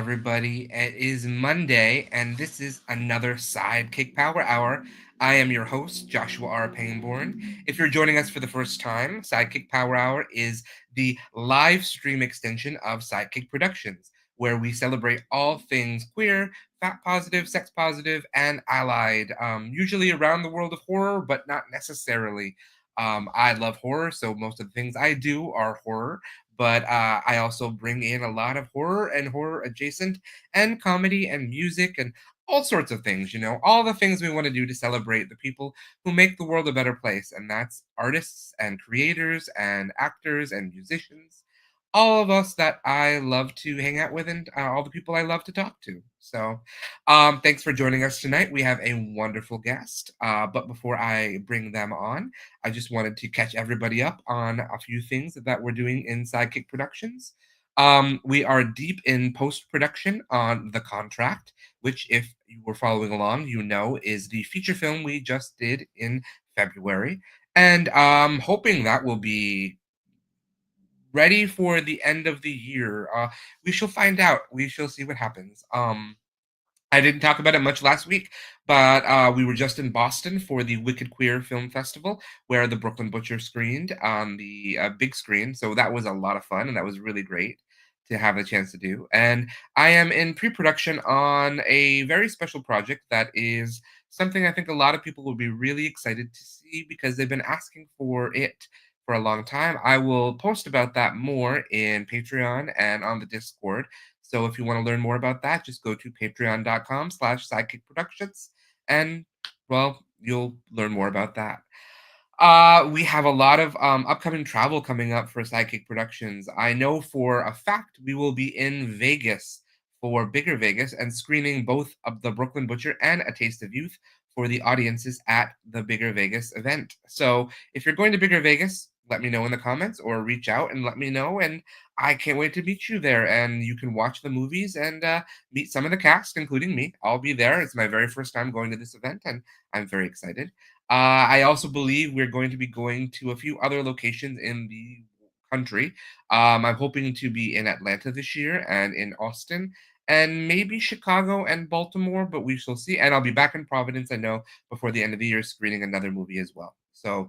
everybody. It is Monday, and this is another SideKick Power Hour. I am your host, Joshua R. Pangborn. If you're joining us for the first time, SideKick Power Hour is the live stream extension of SideKick Productions, where we celebrate all things queer, fat positive, sex positive, and allied, usually around the world of horror, but not necessarily. I love horror, so most of the things I do are horror, but I also bring in a lot of horror and horror adjacent and comedy and music and all sorts of things, all the things we want to do to celebrate the people who make the world a better place. And that's artists and creators and actors and musicians, all of us that I love to hang out with and all the people I love to talk to. So thanks for joining us tonight. We have a wonderful guest. But before I bring them on, I just wanted to catch everybody up on a few things that we're doing in Sidekick Productions. We are deep in post production on The Contract, which, if you were following along, is the feature film we just did in February. And hoping that will be ready for the end of the year. We shall find out. We shall see what happens. I didn't talk about it much last week, but we were just in Boston for the Wicked Queer Film Festival, where the Brooklyn Butcher screened on the big screen. So that was a lot of fun, and that was really great to have the chance to do. And I am in pre-production on a very special project that is something I think a lot of people will be really excited to see because they've been asking for it for a long time. I will post about that more in Patreon and on the Discord. So if you want to learn more about that, just go to patreon.com/sidekickproductions and, well, you'll learn more about that. We have a lot of upcoming travel coming up for Sidekick Productions. I know for a fact we will be in Vegas for Bigger Vegas and screening both of The Brooklyn Butcher and A Taste of Youth for the audiences at the Bigger Vegas event. So if you're going to Bigger Vegas, let me know in the comments or reach out and let me know. And I can't wait to meet you there. And you can watch the movies and meet some of the cast, including me. I'll be there. It's my very first time going to this event, and I'm very excited. I also believe we're going to be going to a few other locations in the country. I'm hoping to be in Atlanta this year and in Austin and maybe Chicago and Baltimore, but we shall see. And I'll be back in Providence, I know, before the end of the year, screening another movie as well. So,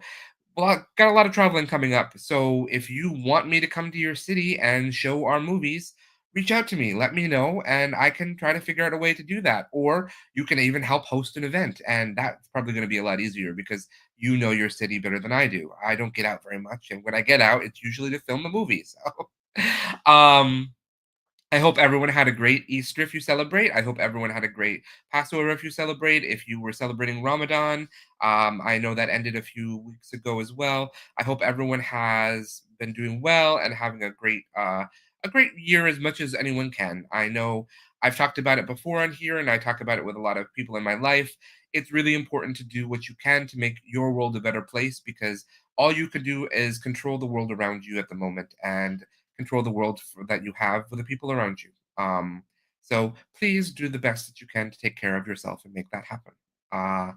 well, got a lot of traveling coming up. So, if you want me to come to your city and show our movies, reach out to me. Let me know, and I can try to figure out a way to do that. Or you can even help host an event, and that's probably going to be a lot easier because you know your city better than I do. I don't get out very much, and when I get out, it's usually to film the movies. So, I hope everyone had a great Easter if you celebrate. I hope everyone had a great Passover if you celebrate. If you were celebrating Ramadan, I know that ended a few weeks ago as well. I hope everyone has been doing well and having a great year as much as anyone can. I know I've talked about it before on here, and I talk about it with a lot of people in my life. It's really important to do what you can to make your world a better place because all you can do is control the world around you at the moment and control the world that you have for the people around you. So please do the best that you can to take care of yourself and make that happen. Uh,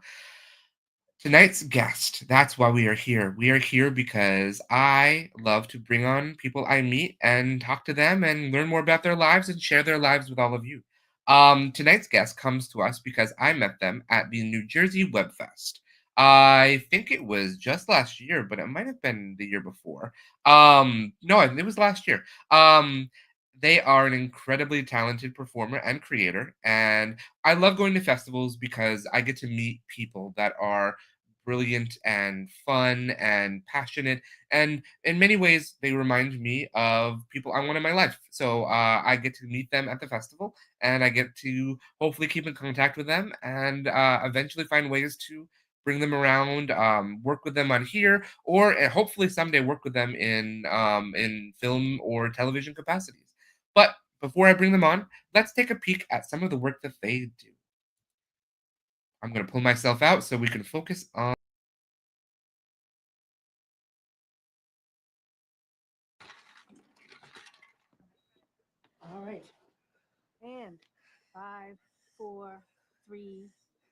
Tonight's guest, that's why we are here. We are here because I love to bring on people I meet and talk to them and learn more about their lives and share their lives with all of you. Tonight's guest comes to us because I met them at the New Jersey Web Fest. I think it was just last year, but it might have been the year before. No, it was last year. They are an incredibly talented performer and creator, and I love going to festivals because I get to meet people that are brilliant and fun and passionate. And in many ways, they remind me of people I want in my life. So I get to meet them at the festival and I get to hopefully keep in contact with them and eventually find ways to bring them around, work with them on here, or hopefully someday work with them in film or television capacities. But before I bring them on, let's take a peek at some of the work that they do. I'm going to pull myself out so we can focus on. All right. And 5, 4, 3,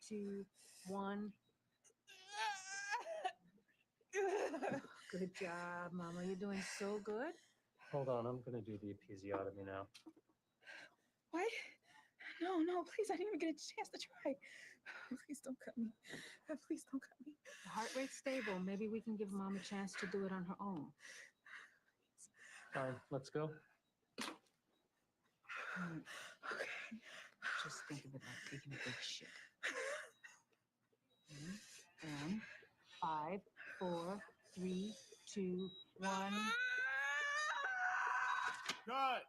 2, 1. Good job, Mama. You're doing so good. Hold on, I'm gonna do the episiotomy now. What? No, no, please. I didn't even get a chance to try. Please don't cut me. Please don't cut me. The heart rate's stable. Maybe we can give mom a chance to do it on her own. All right, let's go. Okay. Just think of it like taking a big shit. And 5, 4, 3, 2, 1. Cut.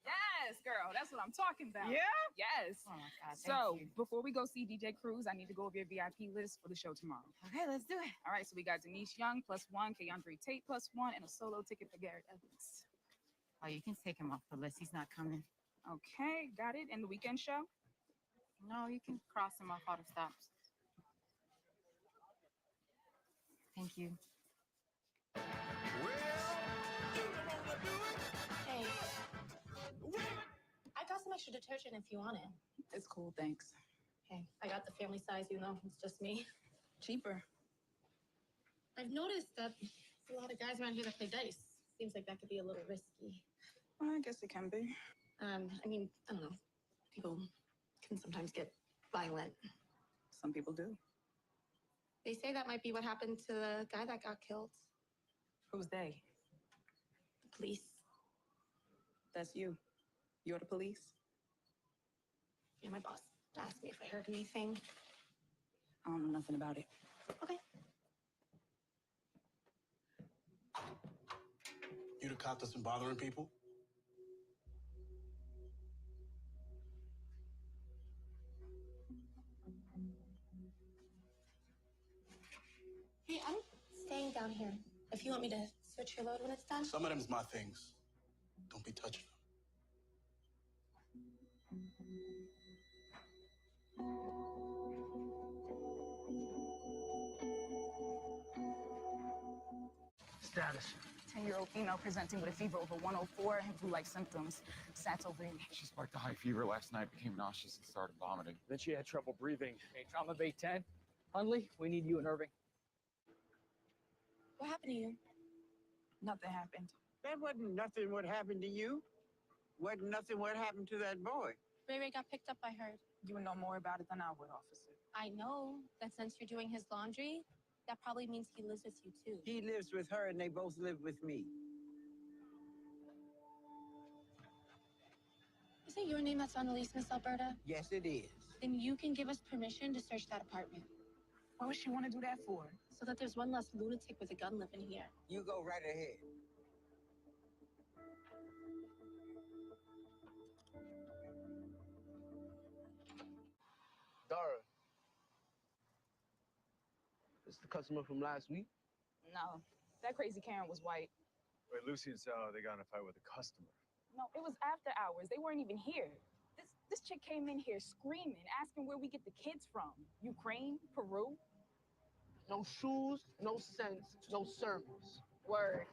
Yes, girl. That's what I'm talking about. Yeah? Yes. Oh my God. So before we go see DJ Cruz, I need to go over your VIP list for the show tomorrow. Okay, let's do it. All right, so we got Denise Young +1, Keandre Tate +1, and a solo ticket for Garrett Evans. Oh, you can take him off the list. He's not coming. Okay, got it. And the weekend show? No, you can cross him off out of stops. Thank you. Hey, I got some extra detergent if you want it. It's cool, thanks. Hey, I got the family size, it's just me. Cheaper. I've noticed that there's a lot of guys around here that play dice. Seems like that could be a little risky. Well, I guess it can be. I don't know. People can sometimes get violent. Some people do. They say that might be what happened to the guy that got killed. Who's they? The police. That's you. You're the police? Yeah, my boss asked me if I heard anything. I don't know nothing about it. Okay. You the cop that's been bothering people? Hey, I'm staying down here. If you want me to switch your load when it's done. Some of them's my things. Don't be touching them. Status. 10-year-old female presenting with a fever over 104 and flu-like symptoms. Sats over. She spiked a high fever last night, became nauseous, and started vomiting. Then she had trouble breathing. Hey, trauma bay 10. Hundley, we need you and Irving. What happened to you? Nothing happened. That wasn't nothing what happened to you. Wasn't nothing what happened to that boy. Ray Ray got picked up, I heard. You would know more about it than I would, officer. I know that since you're doing his laundry, that probably means he lives with you too. He lives with her and they both live with me. Is it your name that's on the lease, Miss Alberta? Yes, it is. Then you can give us permission to search that apartment. What would she want to do that for? So that there's one less lunatic with a gun living here. You go right ahead. Dara, this is the customer from last week. No, that crazy Karen was white. Wait, Lucy and Sal, they got in a fight with a customer. No, it was after hours. They weren't even here. This chick came in here screaming, asking where we get the kids from. Ukraine, Peru. No shoes, no sense, no service. Word.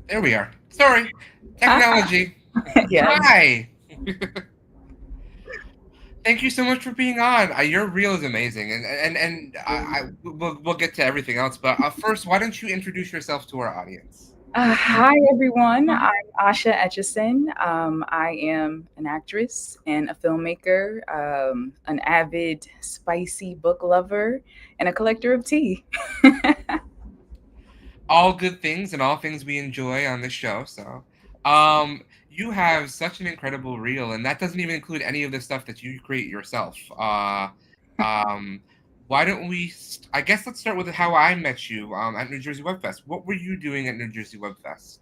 There we are. Sorry. Technology. Yeah. Hi. Thank you so much for being on. Your reel is amazing, and we'll get to everything else. But first, why don't you introduce yourself to our audience? Hi, everyone. I'm Asha Etchison. I am an actress and a filmmaker, an avid spicy book lover, and a collector of tea. All good things and all things we enjoy on this show. So, you have such an incredible reel, and that doesn't even include any of the stuff that you create yourself. Why don't we? I guess let's start with how I met you at New Jersey Web Fest. What were you doing at New Jersey Web Fest?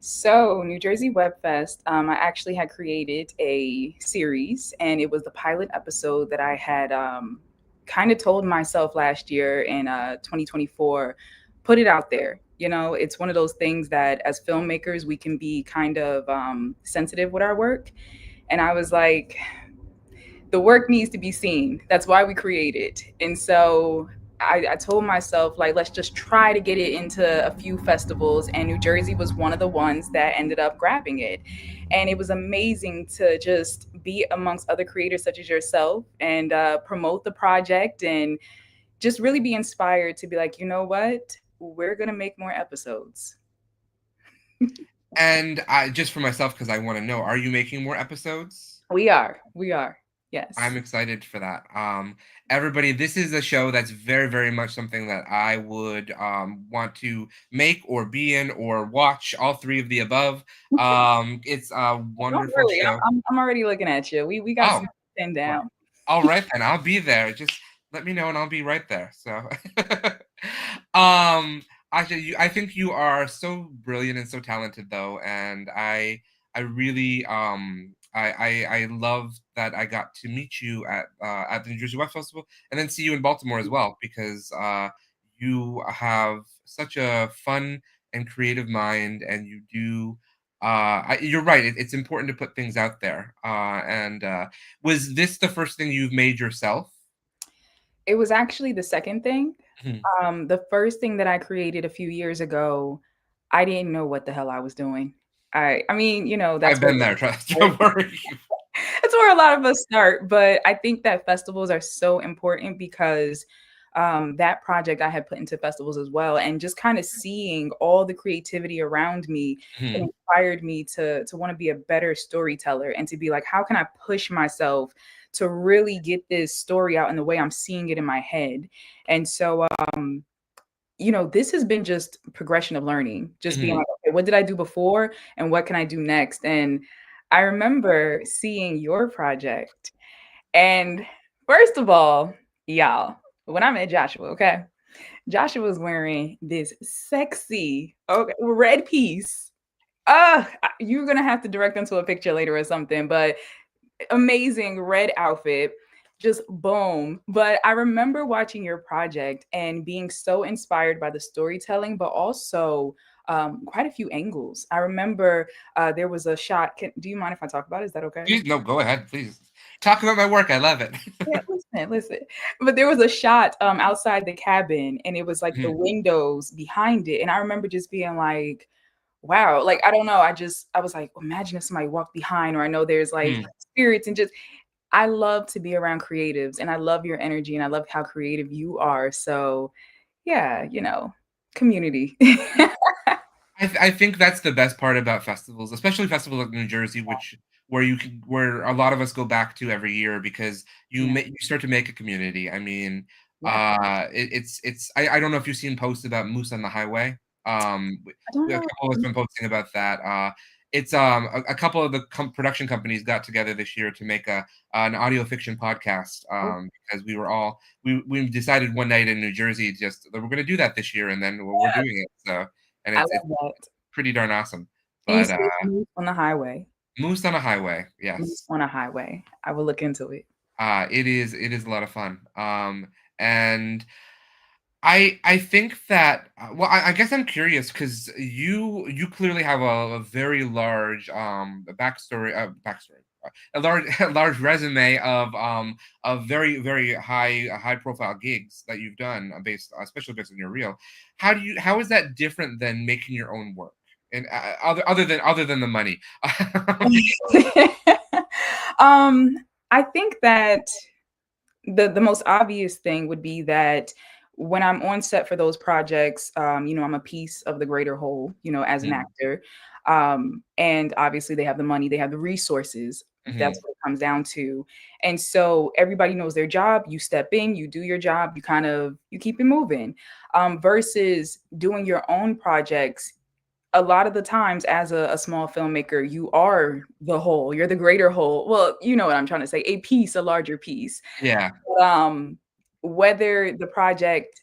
So, New Jersey Web Fest, I actually had created a series, and it was the pilot episode that I had kind of told myself last year in 2024, put it out there. You know, it's one of those things that as filmmakers, we can be kind of sensitive with our work. And I was like, the work needs to be seen. That's why we create it. And so I told myself, like, let's just try to get it into a few festivals. And New Jersey was one of the ones that ended up grabbing it. And it was amazing to just be amongst other creators such as yourself and promote the project and just really be inspired to be like, you know what, we're gonna make more episodes. And I just for myself, because I want to know, are you making more episodes? We are, yes. I'm excited for that. Everybody, this is a show that's very, very much something that I would want to make or be in or watch. All three of the above. It's a Don't wonderful worry, show. I'm already looking at you. We got Oh, some pinned well, down. all right then. I'll be there. Just let me know, and I'll be right there. So, actually, I think you are so brilliant and so talented, though, and I really I love that I got to meet you at the New Jersey Web Festival, and then see you in Baltimore as well, because you have such a fun and creative mind, and you do. You're right. It's important to put things out there. And was this the first thing you've made yourself? It was actually the second thing. Mhm. The first thing that I created a few years ago, I didn't know what the hell I was doing. I mean, I've that's where been there. Don't worry. that's where a lot of us start. But I think that festivals are so important because that project I had put into festivals as well, and just kind of seeing all the creativity around me, it Mhm. inspired me to want to be a better storyteller and to be like, how can I push myself to really get this story out in the way I'm seeing it in my head? And so this has been just progression of learning, just being Mhm. like, okay, what did I do before and what can I do next? And I remember seeing your project. And first of all, y'all, when I met Joshua, okay, Joshua was wearing this sexy red piece. You're gonna have to direct them to a picture later or something, but amazing red outfit, just boom. But I remember watching your project and being so inspired by the storytelling, but also quite a few angles. I remember there was a shot. Do you mind if I talk about it? Is that okay? Please, no, go ahead, please. Talk about my work. I love it. Yeah, listen. But there was a shot outside the cabin, and it was like the Mhm. windows behind it. And I remember just being like, wow, like I don't know. I was like, imagine if somebody walked behind, or I know there's like Mhm. spirits, and just I love to be around creatives, and I love your energy, and I love how creative you are. So yeah, community. I think that's the best part about festivals, especially festivals like New Jersey, where a lot of us go back to every year, because Yeah. you start to make a community. I mean, Yeah. I don't know if you've seen posts about Moose on the Highway. I don't A know. couple of us been posting about that. It's a couple of the production companies got together this year to make a an audio fiction podcast, Oh, because we decided one night in New Jersey just that we're going to do that this year, and then we're yeah, doing it. So, and I it's love that. pretty darn awesome. And you But, said Moose on the highway. Moose on a Highway, Moose yes. on a highway. I will look into it. It is a lot of fun. And I think that, well, I guess I'm curious, because you clearly have a very large, backstory, a large a large resume of very, very high profile gigs that you've done, especially based on your reel. How is that different than making your own work? And, other than the money. um, I think that the most obvious thing would be that when I'm on set for those projects, I'm a piece of the greater whole, as an Mhm, actor. And obviously they have the money, they have the resources. That's mhm, what it comes down to. And so everybody knows their job. You step in, you do your job, you keep it moving. Versus doing your own projects, a lot of the times as a small filmmaker, you are the whole, you're the greater whole. Well, you know what I'm trying to say, a piece, a larger piece. yeah, um, Whether the project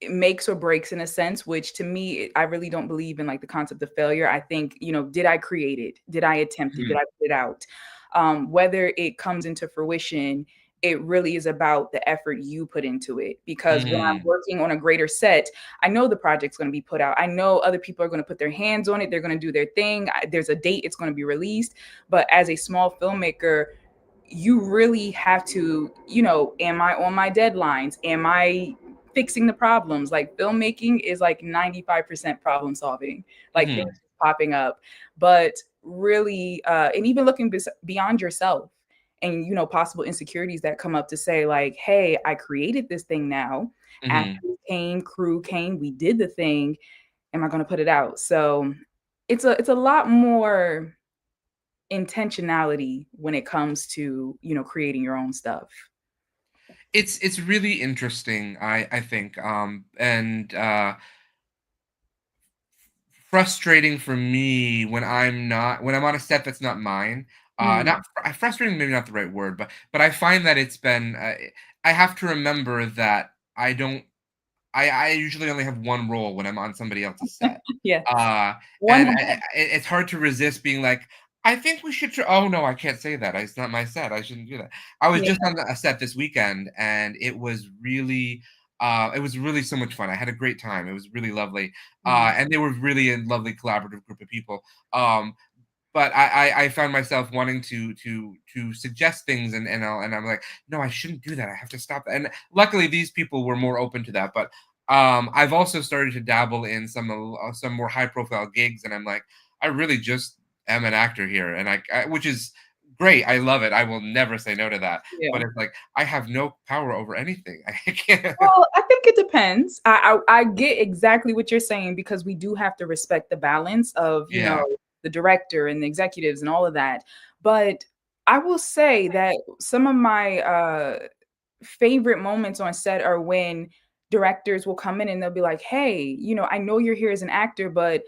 makes or breaks in a sense, which to me, I really don't believe in like the concept of failure. I think, did I create it? Did I attempt it? Did mhm, I put it out? Whether it comes into fruition, it really is about the effort you put into it. Because when I'm mm, working on a greater set, I know the project's going to be put out. I know other people are going to put their hands on it. They're going to do their thing. There's a date it's going to be released. But as a small filmmaker, you really have to, am I on my deadlines? Am I fixing the problems? Like filmmaking is like 95% problem solving, like things mhm, popping up. But really, and even looking beyond yourself and possible insecurities that come up to say like, hey, I created this thing now. Mhm. Actors came, crew came, we did the thing. Am I going to put it out? So it's a lot more intentionality when it comes to creating your own stuff. It's really interesting, I think, and frustrating for me when I'm on a set that's not mine. Not frustrating, maybe not the right word, but I find that it's been. I have to remember that I don't. I usually only have one role when I'm on somebody else's set. Yes. Uh, One and hat. it's hard to resist being like, I think we should. Oh no, I can't say that. It's not my set. I shouldn't do that. I was Yeah. just on a set this weekend, and it was really so much fun. I had a great time. It was really lovely, Mhm. and they were really a lovely collaborative group of people. But I found myself wanting to suggest things, and I'm like, no, I shouldn't do that. I have to stop that. And luckily, these people were more open to that. But I've also started to dabble in some more high profile gigs, and I'm like, I really just am an actor here, and which is great. I love it. I will never say no to that. Yeah. But it's like I have no power over anything. I can't. Well, I think it depends. I get exactly what you're saying because we do have to respect the balance of, Yeah. the director and the executives and all of that. But I will say that some of my favorite moments on set are when directors will come in and they'll be like, "Hey, I know you're here as an actor, but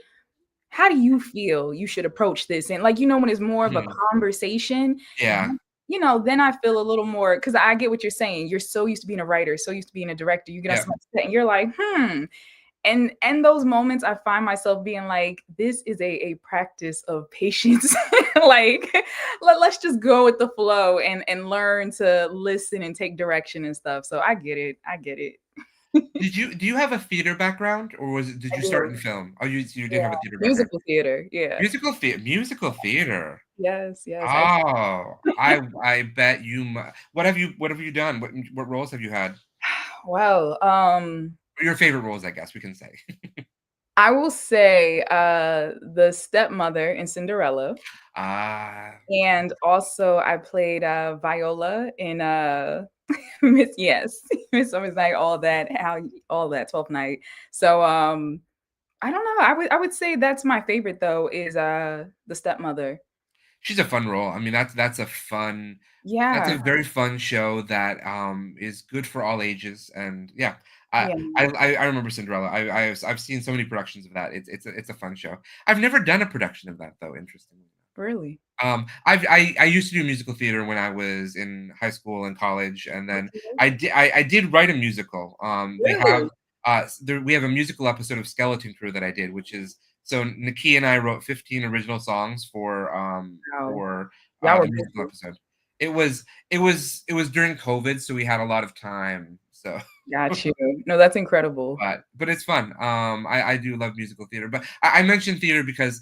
how do you feel you should approach this?" And like, when it's more of a Mhm. conversation, Yeah. then I feel a little more because I get what you're saying. You're so used to being a writer, so used to being a director. You get on Yeah. somebody's set and you're like, And those moments I find myself being like, this is a practice of patience. Like let's just go with the flow and learn to listen and take direction and stuff. So I get it. I get it. Do you have a theater background, or did I you start do. in film? Oh, you Yeah. did have a theater background. Musical theater. Yeah. Musical theater. Yes, yes. Oh, I bet what have you done? What roles have you had? Well, Your favorite roles, I guess we can say. I will say the stepmother in Cinderella. Ah, And also I played Viola in Miss Yes, Midsummer's Night, all that 12th Night. So I don't know. I would say that's my favorite though, is the stepmother. she's a fun role. I mean, that's Yeah. a very fun show that is good for all ages. And yeah, I Yeah. I remember Cinderella. I've seen so many productions of that. It's a fun show. I've never done a production of that though. Interestingly. Really? I used to do musical theater when I was in high school and college, and then Okay. I did write a musical. Really? We have a musical episode of Skeleton Crew that I did, which is so Nikki and I wrote 15 original songs Wow. for Y'all were the musical busy. episode. It was during COVID, so we had a lot of time. So Got you. No, that's incredible. but it's fun. I do love musical theater, but I mentioned theater because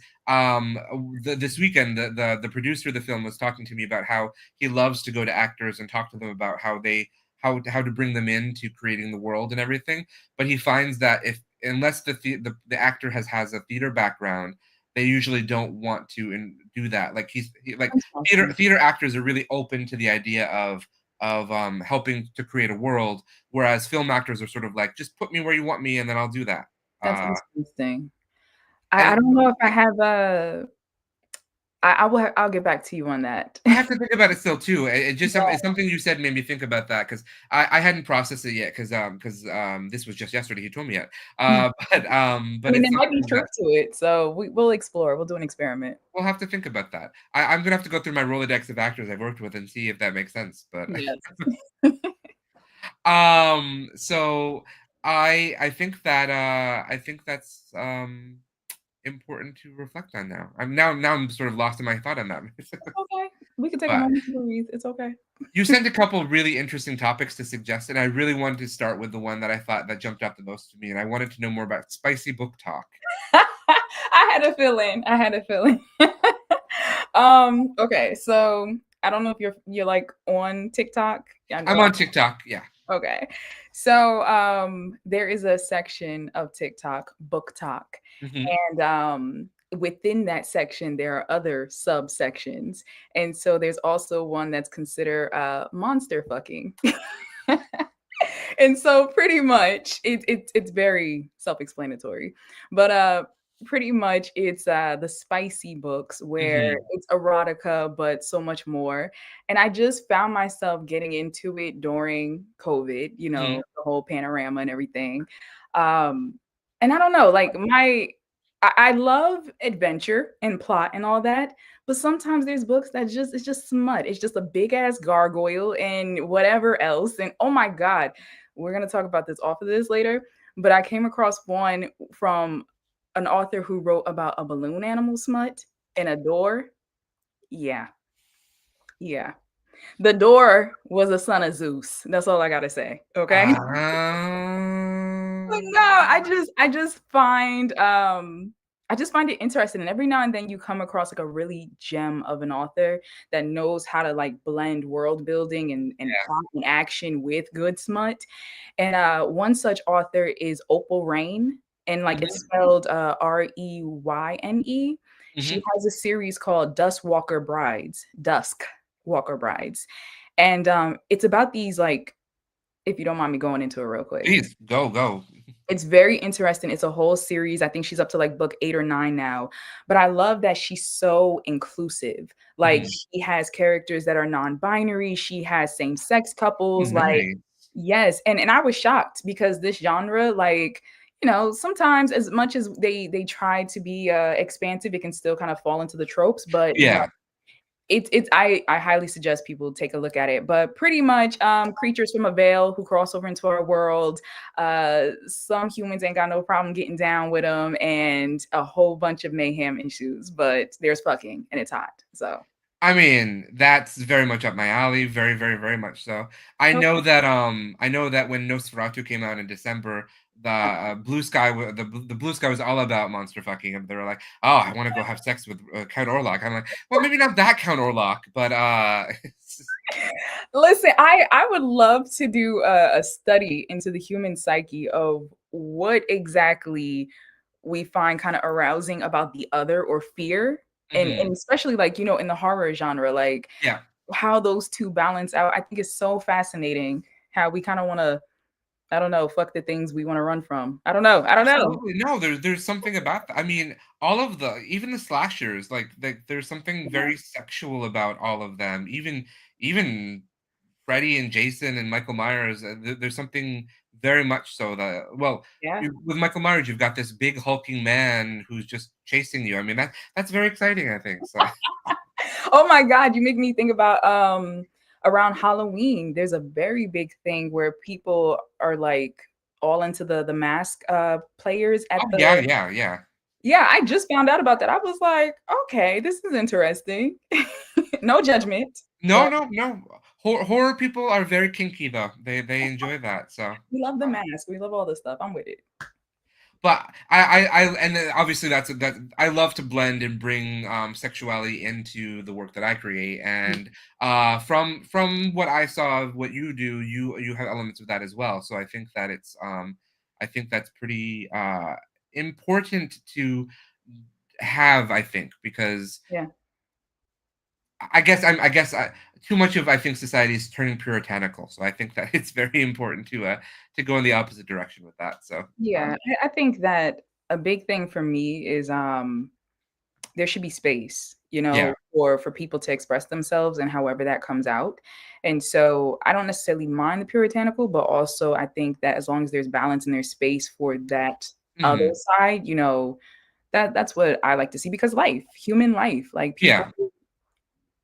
this weekend the producer of the film was talking to me about how he loves to go to actors and talk to them about how to bring them into creating the world and everything. But he finds that if unless the actor has a theater background, they usually don't want to do that. Like like That's theater awesome. theater actors are really open to the idea of helping to create a world. Whereas film actors are sort of like, just put me where you want me, and then I'll do that. That's Uh, interesting. and I don't know if I have I'll get back to you on that. I have to think about it still too. Yeah. It's something you said made me think about that because I hadn't processed it yet because this was just yesterday. He told me yet. I But mean, it's there might be something that truth to it, so we'll explore. We'll do an experiment. we'll have to think about that. I'm gonna have to go through my Rolodex of actors I've worked with and see if that makes sense. But Yes. so I think that's important to reflect on now. I'm sort of lost in my thought on that. Okay. We can take a But moment to breathe. It's okay. you sent a couple really interesting topics to suggest, and I really wanted to start with the one that I thought that jumped out the most to me, and I wanted to know more about spicy book talk. I had a feeling. I had a feeling. Okay, so I don't know if you're like on TikTok. I I'm know. on TikTok. Yeah. Okay. So there is a section of TikTok, Book Talk. Mhm. And within that section, there are other subsections. And so there's also one that's considered monster fucking. And so pretty much it's very self-explanatory. But pretty much it's the spicy books where Mhm. it's erotica, but so much more. And I just found myself getting into it during COVID, Mhm. the whole panorama and everything. Um, and I don't know, like I love adventure and plot and all that, but sometimes there's books that it's just smut. It's just a big ass gargoyle and whatever else. And oh my God, we're gonna talk about this off of this later. But I came across one from an author who wrote about a balloon animal smut and a door. Yeah, yeah. The door was a son of Zeus. That's all I gotta say. Okay. But no, I just find it interesting. And every now and then you come across like a really gem of an author that knows how to like blend world building and Yeah. plot and action with good smut. And one such author is Opal Rain, and like it's Mhm. spelled Reyne. She Mhm. has a series called Dusk Walker Brides. And it's about these like, if you don't mind me going into it real quick. Please, go. It's very interesting. It's a whole series. I think she's up to like book 8 or 9 now. But I love that she's so inclusive. Like Mhm. she has characters that are non-binary. She has same-sex couples. Like, Nice. yes. And I was shocked because this genre, like, sometimes as much as they try to be expansive, it can still kind of fall into the tropes. But no, Yeah. I highly suggest people take a look at it. But pretty much creatures from a veil who cross over into our world. Some humans ain't got no problem getting down with them, and a whole bunch of mayhem ensues. But there's fucking and it's hot. So I mean, that's very much up my alley, very, very, very much so. I know that when Nosferatu came out in December, the blue sky was all about monster fucking, and they were like, "Oh, I want to go have sex with Count Orlok." I'm like, "Well, maybe not that Count Orlok, but listen, I would love to do a study into the human psyche of what exactly we find kind of arousing about the other or fear. And Mhm. especially like, in the horror genre, like Yeah, how those two balance out. I think it's so fascinating how we kind of want to, I don't know, fuck the things we want to run from. I don't know. I don't know. absolutely. No, there's something about that. I mean, all of even the slashers, like there's something Yeah. very sexual about all of them. Even Freddy and Jason and Michael Myers, there's something very much so that Yeah. with Michael Myers, you've got this big hulking man who's just chasing you. I mean, that's very exciting, I think. So Oh my God, you make me think about around Halloween. There's a very big thing where people are like all into the mask players at oh yeah, the yeah, yeah. yeah, I just found out about that. I was like, okay, this is interesting. No judgment, No, but no, no. Horror people are very kinky though. They enjoy that. So we love the mask. We love all this stuff. I'm with it. but and then obviously that I love to blend and bring sexuality into the work that I create, and from what I saw of what you do, you have elements of that as well. So I think that's pretty important to have, I think, because Yeah. I guess too much of I think society is turning puritanical. So I think that it's very important to go in the opposite direction with that. So Yeah, I think that a big thing for me is there should be space, yeah. for people to express themselves and however that comes out. And so I don't necessarily mind the puritanical, but also I think that as long as there's balance and there's space for that other Mhm. side, that's what I like to see because human life, like people, Yeah.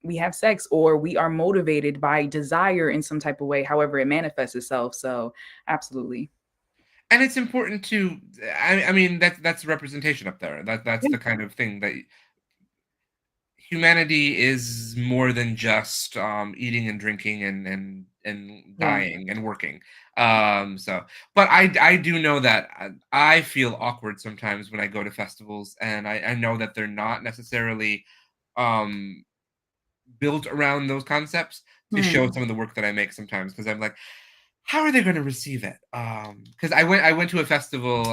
we have sex or we are motivated by desire in some type of way, however it manifests itself. So absolutely. And it's important to I mean that's representation up there. That's Yeah. the kind of thing that humanity is more than just eating and drinking and Yeah. dying and working. So but I do know that I feel awkward sometimes when I go to festivals, and I know that they're not necessarily um built around those concepts to Hmm. show some of the work that I make sometimes because I'm like, how are they going to receive it? Because I went to a festival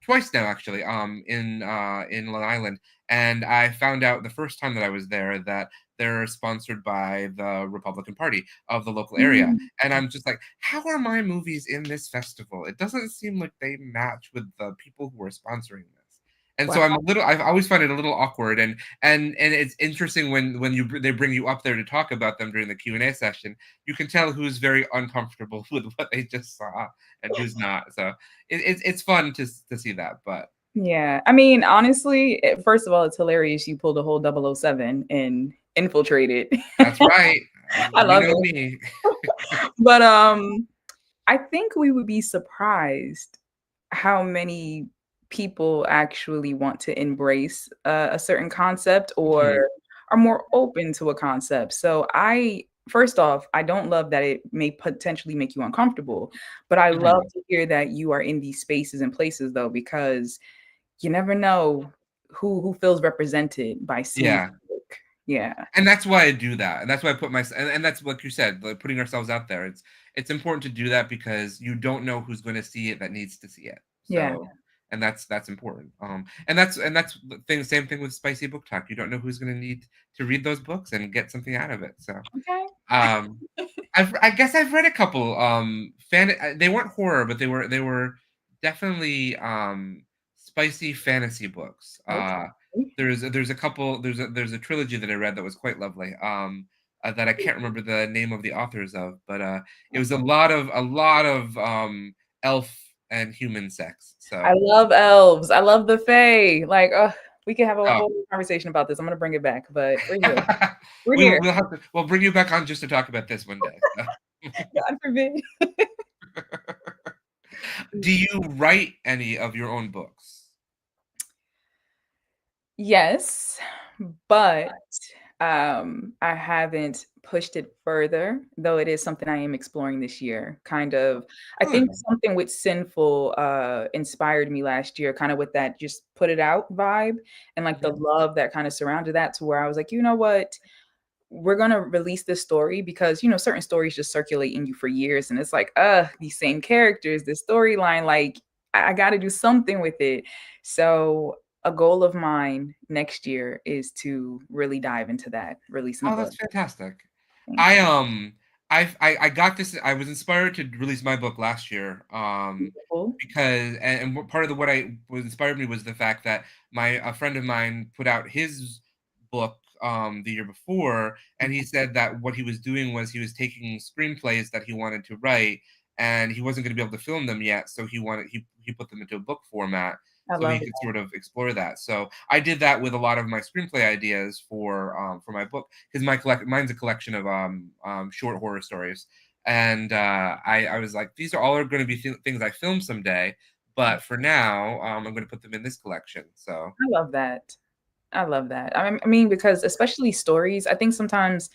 twice now actually in Long Island, and I found out the first time that I was there that they're sponsored by the Republican Party of the local area, Mm. and I'm just like, how are my movies in this festival? It doesn't seem like they match with the people who are sponsoring this. And so Wow. I've always found it a little awkward, and it's interesting when they bring you up there to talk about them during the Q&A session. You can tell who's very uncomfortable with what they just saw and who's not. So it's fun to see that. But Yeah. I mean, honestly, first of all, it's hilarious you pulled a whole 007 and infiltrated. that's right. I You love know it. me. But I think we would be surprised how many people actually want to embrace a certain concept or Mhm. are more open to a concept. So first off, I don't love that it may potentially make you uncomfortable, but I love Mhm. to hear that you are in these spaces and places though, because you never know who feels represented by seeing Yeah. the work. Yeah. And that's why I do that, and that's why I put my and that's like you said, like putting ourselves out there. It's important to do that because you don't know who's going to see it that needs to see it. Yeah. So, and that's important. And that's the thing. Same thing with spicy book talk. You don't know who's going to need to read those books and get something out of it. So, Okay. um, I guess I've read a couple they weren't horror, but they were definitely spicy fantasy books. Okay. There's a trilogy that I read that was quite lovely. That I can't remember the name of the authors of, but it was a lot of elf and human sex. I So love elves. I love the fae. Like, we could have a oh. whole conversation about this. I'm gonna bring it back, but we're here. We're we'll here. we'll have to we'll bring you back on just to talk about this one day. So. God forbid. Do you write any of your own books? Yes, but I haven't pushed it further, though it is something I am exploring this year. Kind of, I think Good. something with Sinful inspired me last year, kind of with that just put it out vibe and like the Mhm. love that kind of surrounded that to where I was like, you know what? We're gonna release this story because certain stories just circulate in you for years, and it's like, these same characters, this storyline, like I got to do something with it. So a goal of mine next year is to really dive into that, releasing a Oh, book. that's fantastic. Thank I you. I got this. I was inspired to release my book last year. Beautiful. Because and part of what I was inspired me was the fact that a friend of mine put out his book the year before, and he said that what he was doing was he was taking screenplays that he wanted to write, and he wasn't going to be able to film them yet, so he put them into a book format I so he love could it. sort of explore that. So I did that with a lot of my screenplay ideas for my book because mine's a collection of short horror stories, and I was like, these are all going to be things I film someday, but for now, I'm going to put them in this collection. So I love that. I love that. I mean, because especially stories, I think sometimes.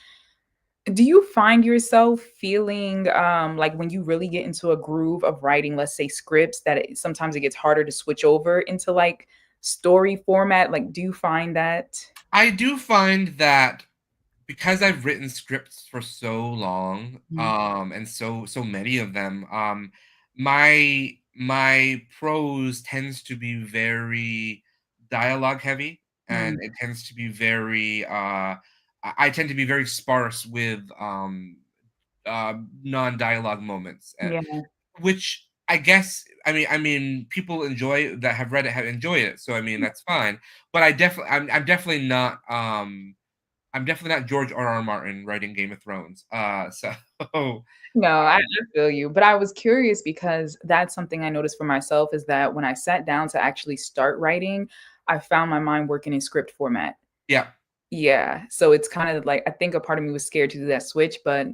Do you find yourself feeling like when you really get into a groove of writing, let's say scripts, that sometimes it gets harder to switch over into like story format? Like, do you find that? I do find that because I've written scripts for so long, Mhm. and so many of them, my prose tends to be very dialogue heavy, and Mm, it tends to be very I tend to be very sparse with non-dialogue moments, yeah. which I guess people enjoy that have read it have enjoy it, so I mean that's fine. But I'm definitely not George R. R. Martin writing Game of Thrones. So No, I feel you. But I was curious because that's something I noticed for myself is that when I sat down to actually start writing, I found my mind working in script format. yeah, Yeah. So it's kind of like I think a part of me was scared to do that switch, but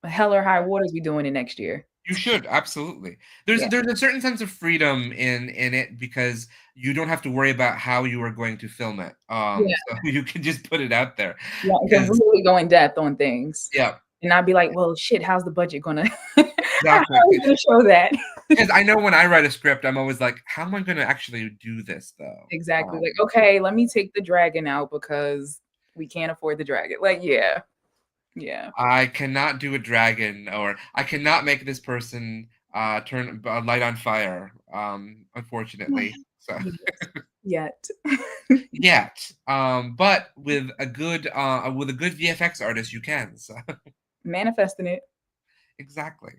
hell or high waters, we doing it next year. you should absolutely. Yeah. There's a certain sense of freedom in it because you don't have to worry about how you are going to film it. Yeah. So you can just put it out there Yeah, I can because really go in depth on things, yeah, and I'd be like, "Well, shit, how's the budget gonna how exactly. are we gonna show that?" Because I know when I write a script, I'm always like, how am I going to actually do this though? Exactly, like, "Okay, let me take the dragon out because we can't afford the dragon." Like, yeah. Yeah. I cannot do a dragon, or I cannot make this person turn a light on fire. Unfortunately, so Yet. yet. But with a good VFX artist, you can. So Manifesting it. exactly.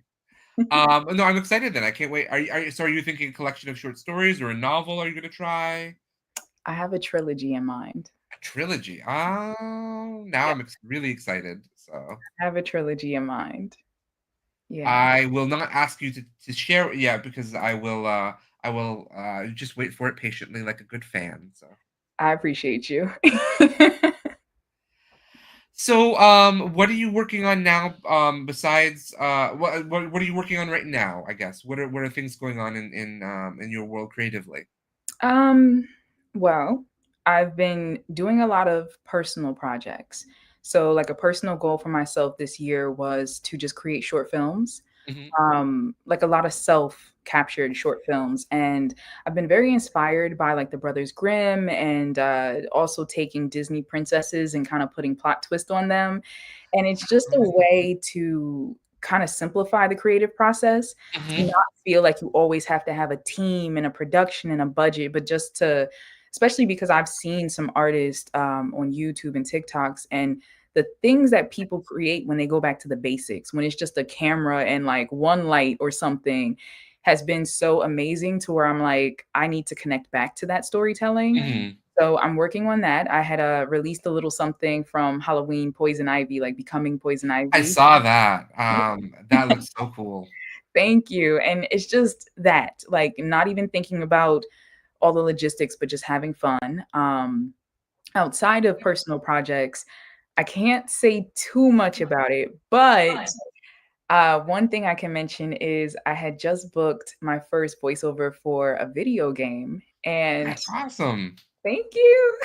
No, I'm excited. Then I can't wait. So are you thinking a collection of short stories or a novel? Are you going to try I have a trilogy in mind. a trilogy? Oh, now Yeah, I'm really excited. So. I have a trilogy in mind. Yeah. I will not ask you to share it yet because I will just wait for it patiently like a good fan. So I appreciate you. what are you working on now? Besides what are you working on right now? I guess what are things going on in your world creatively? Um, well, I've been doing a lot of personal projects. So, like, a personal goal for myself this year was to just create short films, Hmm. like a lot of self-captured short films. And I've been very inspired by like the Brothers Grimm and also taking Disney princesses and kind of putting plot twist on them. And it's just a way to kind of simplify the creative process, to Hmm. not feel like you always have to have a team and a production and a budget, but just to, especially because I've seen some artists on YouTube and TikToks, and the things that people create when they go back to the basics, when it's just a camera and like one light or something, has been so amazing to where I'm like, I need to connect back to that storytelling. Hmm. So I'm working on that. I had released a little something from Halloween Poison Ivy, like becoming Poison I Ivy. saw that. That looks so cool. Thank you. And it's just that, like, not even thinking about all the logistics, but just having fun. Outside of personal projects, I can't say too much about it, but one thing I can mention is I had just booked my first voiceover for a video game, and That's awesome. thank you.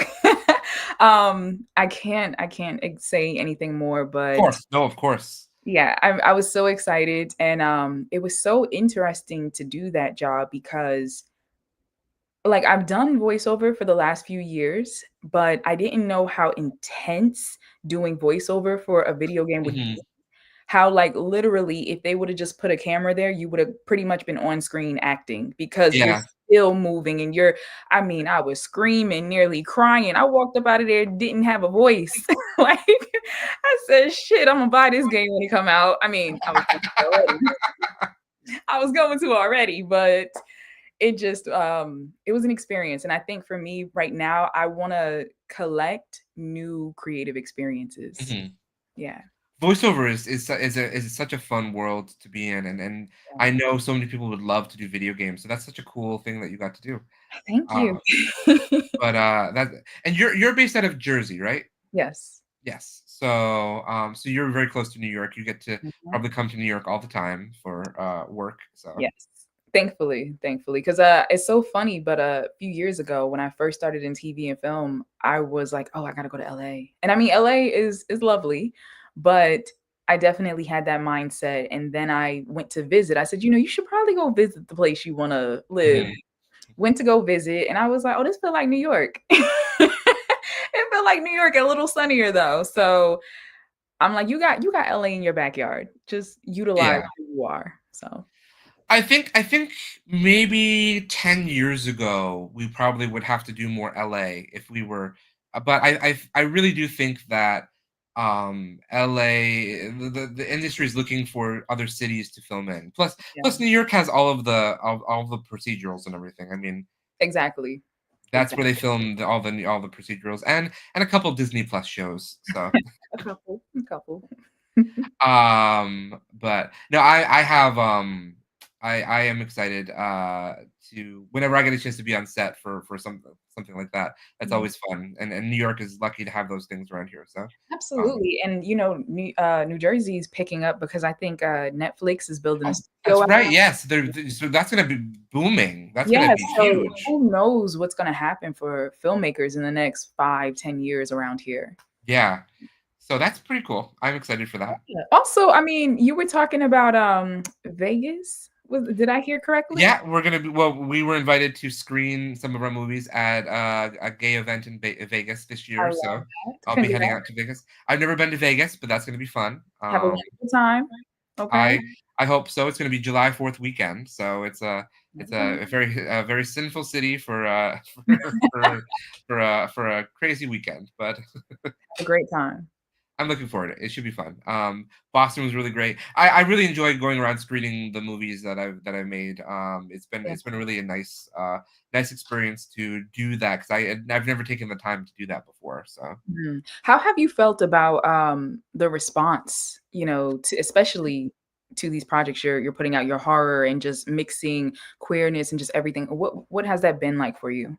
I can't say anything more, Of but course, no, of course. yeah, I was so excited, and it was so interesting to do that job because like I've done voiceover for the last few years, but I didn't know how intense doing voiceover for a video game would be. Hmm. How like literally if they would have just put a camera there, you would have pretty much been on screen acting because you're Yeah. still moving and I mean, I was screaming, nearly crying. I walked up out of there, didn't have a voice. Like I said, shit, I'm gonna buy this game when it come out. I mean, I was going to already. I was going to already, but it just it was an experience. And I think for me right now, I want to collect new creative experiences. Hmm. Yeah. Voiceover is such a fun world to be in, and I know so many people would love to do video games. So that's such a cool thing that you got to do. Thank Uh, you. but that and you're based out of Jersey, right? Yes. Yes. So you're very close to New York. You get to Mhm. probably come to New York all the time for work. So Yes. Thankfully, because it's so funny. But a few years ago, when I first started in TV and film, I was like, "Oh, I gotta go to LA." And I mean, LA is lovely, but I definitely had that mindset. And then I went to visit. I said, you should probably go visit the place you want to live. mhm. Went to go visit, and I was like, "Oh, this feel like New York." It felt like New York, a little sunnier though. So I'm like, you got LA in your backyard. Just utilize Yeah. who you are. So I think maybe 10 years ago we probably would have to do more LA if we were but I really do think that LA the industry is looking for other cities to film in. yeah, Plus New York has all the procedurals and everything. I mean, exactly. that's where they film all the procedurals and a couple Disney Plus shows. So A couple. but no, I have I am excited to whenever I get a chance to be on set for something like that. That's Yeah, always fun, and New York is lucky to have those things around here. So um, absolutely. And New Jersey is picking up because I think Netflix is building a oh, that's studio out. right. Yes, so that's gonna be booming. That's gonna Yeah, be so huge. who knows what's going to happen for filmmakers in the next 5-10 years around here. Yeah, so that's pretty cool. I'm excited for that. Yeah. Also, I mean, you were talking about Vegas. Did I hear correctly? Yeah, we're gonna be. Well, we were invited to screen some of our movies at a gay event in Vegas this I year, love so that. I'll be heading Congrats. out to Vegas. I've never been to Vegas, but that's gonna be fun. Have a wonderful time. Okay. I hope so. It's gonna be July 4th weekend, so it's Okay. a very sinful city for for for a crazy weekend, but Have a great time. I'm looking forward to it. It should be fun. Boston was really great. I really enjoyed going around screening the movies that I've made. Yeah. It's been really a nice experience to do that because I've never taken the time to do that before. So How have you felt about the response, to especially to these projects you're putting out, your horror and just mixing queerness and just everything? What has that been like for you?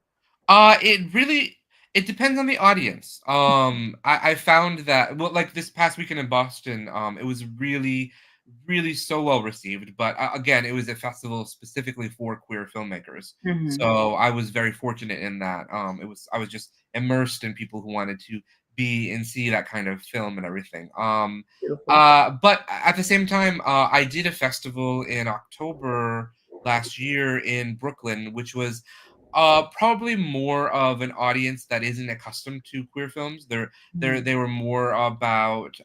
It really it depends on the audience. I found that well, like this past weekend in Boston, it was really so well received. But again, it was a festival specifically for queer filmmakers, Mhm. so I was very fortunate in that. I was just immersed in people who wanted to be and see that kind of film and everything. Beautiful. But at the same time, I did a festival in October last year in Brooklyn, which was probably more of an audience that isn't accustomed to queer films. They were more about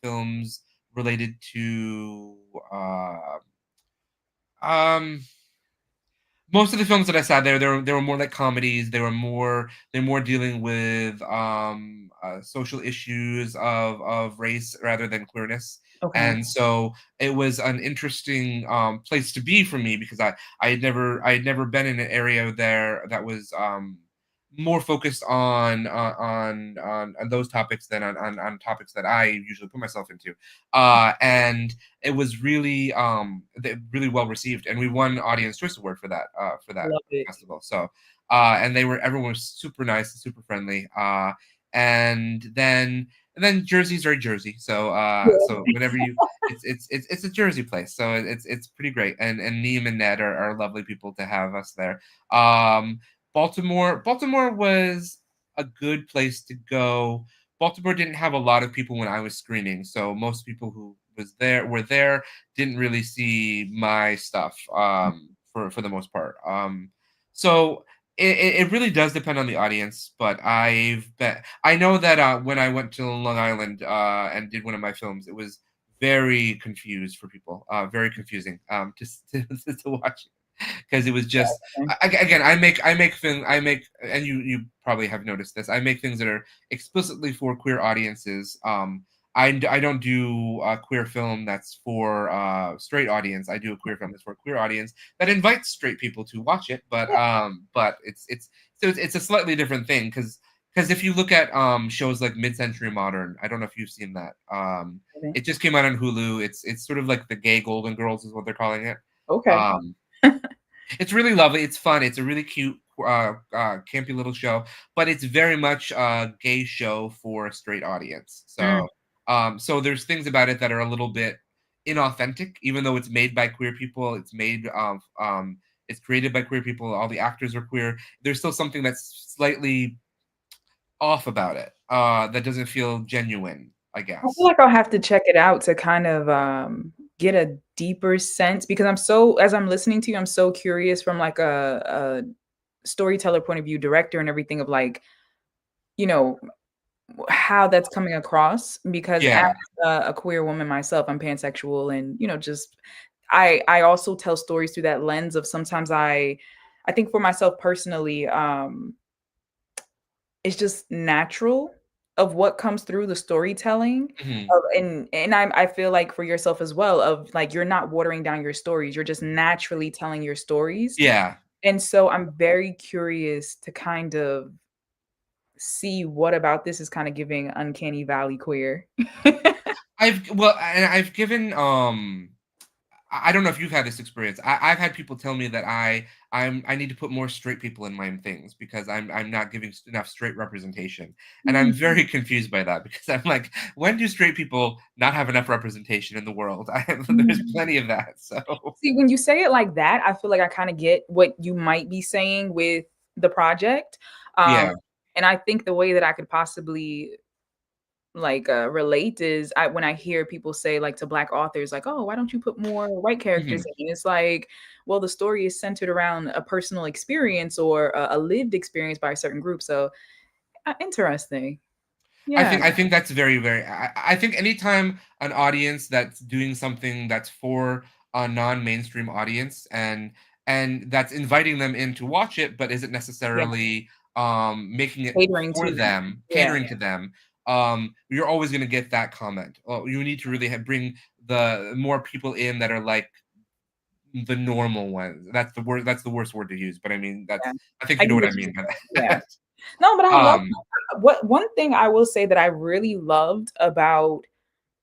films related to um most of the films that I saw there, they were more like comedies. They're more dealing with social issues of race rather than queerness. Okay. And so it was an interesting place to be for me because I had never been in an area there that was more focused on those topics than on topics that I usually put myself into. And it was really well received, and we won Audience Choice Award for that Love it. festival. So and everyone was super nice and super friendly. And then Jersey's very Jersey. So so whenever you it's a Jersey place. So it's pretty great. And Neem and Ned are lovely people to have us there. Baltimore was a good place to go. Baltimore didn't have a lot of people when I was screening, so most people who were there didn't really see my stuff for the most part. So it really does depend on the audience, but I know that when I went to Long Island and did one of my films, it was very confused for people, very confusing to watch because it was just again I make and you probably have noticed this. I make things that are explicitly for queer audiences. I don't do a queer film that's for straight audience. I do a queer film that's for a queer audience that invites straight people to watch it. But it's a slightly different thing because if you look at shows like Mid-Century Modern, I don't know if you've seen that. It just came out on Hulu. It's sort of like the gay Golden Girls is what they're calling it. Okay. It's really lovely. It's fun. It's a really cute, campy little show, but it's very much a gay show for a straight audience. So, so there's things about it that are a little bit inauthentic, even though it's made by queer people. It's created by queer people. All the actors are queer. There's still something that's slightly off about it. That doesn't feel genuine, I I guess. feel like I'll have to check it out to kind of get a deeper sense because as I'm listening to you, I'm so curious from like a storyteller point of view, director and everything of like, you know, how that's coming across because as Yeah. a queer woman myself, I'm pansexual and, just I also tell stories through that lens of sometimes I think for myself personally, it's just natural of what comes through the storytelling Mhm. of and I feel like for yourself as well of like you're not watering down your stories, you're just naturally telling your stories. Yeah. And so I'm very curious to kind of see what about this is kind of giving uncanny valley queer. I've given I don't know if you've had this experience. I've had people tell me that I need to put more straight people in my things because I'm not giving enough straight representation, and I'm very confused by that because I'm like, when do straight people not have enough representation in the world? There's plenty of that. So See, when you say it like that, I feel like I kind of get what you might be saying with the project. Um, yeah, and I think the way that I could possibly relate is when I hear people say like to Black authors like, oh, why don't you put more white characters Mhm. in? It's like, well, the story is centered around a personal experience or a lived experience by a certain group. So interesting. Yeah. I think that's very, very I think anytime an audience that's doing something that's for a non-mainstream audience and that's inviting them in to watch it, but isn't Yeah. necessarily making it Catering for to them. them, Yeah. catering to them, you're always going to get that comment. Well, you need to really bring the more people in that are like the normal ones. That's the word. That's the worst word to use. But I mean, Yeah. I think I you know get what what I you mean by said. Yeah. that. No, but I love um, what one thing I will say that I really loved about